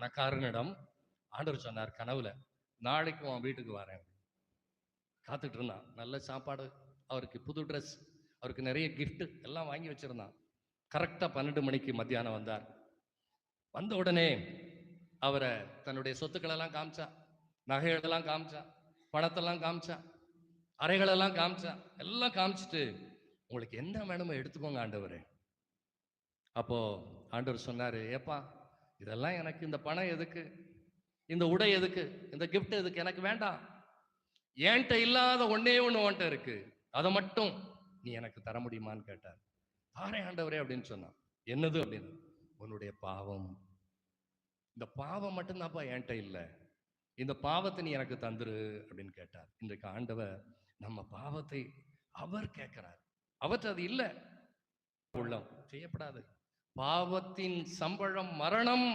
பணக்காரனிடம் ஆண்டவர் சொன்னார் கனவுல, நாளைக்கு உன் வீட்டுக்கு வரேன். காத்துட்டு இருந்தான். நல்ல சாப்பாடு, அவருக்கு புது ட்ரெஸ், அவருக்கு நிறைய கிஃப்ட் எல்லாம் வாங்கி வச்சிருந்தான். கரெக்டா 12 மணிக்கு மத்தியானம் வந்தார். வந்த உடனே அவரை தன்னுடைய சொத்துக்களெல்லாம் காமிச்சா, நகைகளெல்லாம் காமிச்சா, பணத்தெல்லாம் காமிச்சா, அறைகளெல்லாம் காமிச்சா, எல்லாம் காமிச்சிட்டு உங்களுக்கு என்ன வேணுமோ எடுத்துக்கோங்க ஆண்டவரே. அப்போ ஆண்டவர் சொன்னாரு, ஏப்பா இதெல்லாம் எனக்கு, இந்த பணம் எதுக்கு, இந்த உடை எதுக்கு, இந்த கிஃப்ட் எதுக்கு, எனக்கு வேண்டாம். என்கிட்ட இல்லாத ஒன்னே ஒண்ணு உன்கிட்ட இருக்கு, அதை மட்டும் நீ எனக்கு தர முடியுமான்னு கேட்டார். தாரேன் ஆண்டவரே அப்படின்னு சொன்னான். என்னது அப்படின்னு, உன்னுடைய பாவம். இந்த பாவம் மட்டும்தான்ப்பா என்கிட்ட இல்லை, இந்த பாவத்தை நீ எனக்கு தந்துரு அப்படின்னு கேட்டார். இன்றைக்கு ஆண்டவர் நம்ம பாவத்தை அவர் கேட்கிறார். அவற்றை அது இல்லை உள்ளம் செய்யப்படாது. பாவத்தின் சம்பளம் மரணம்,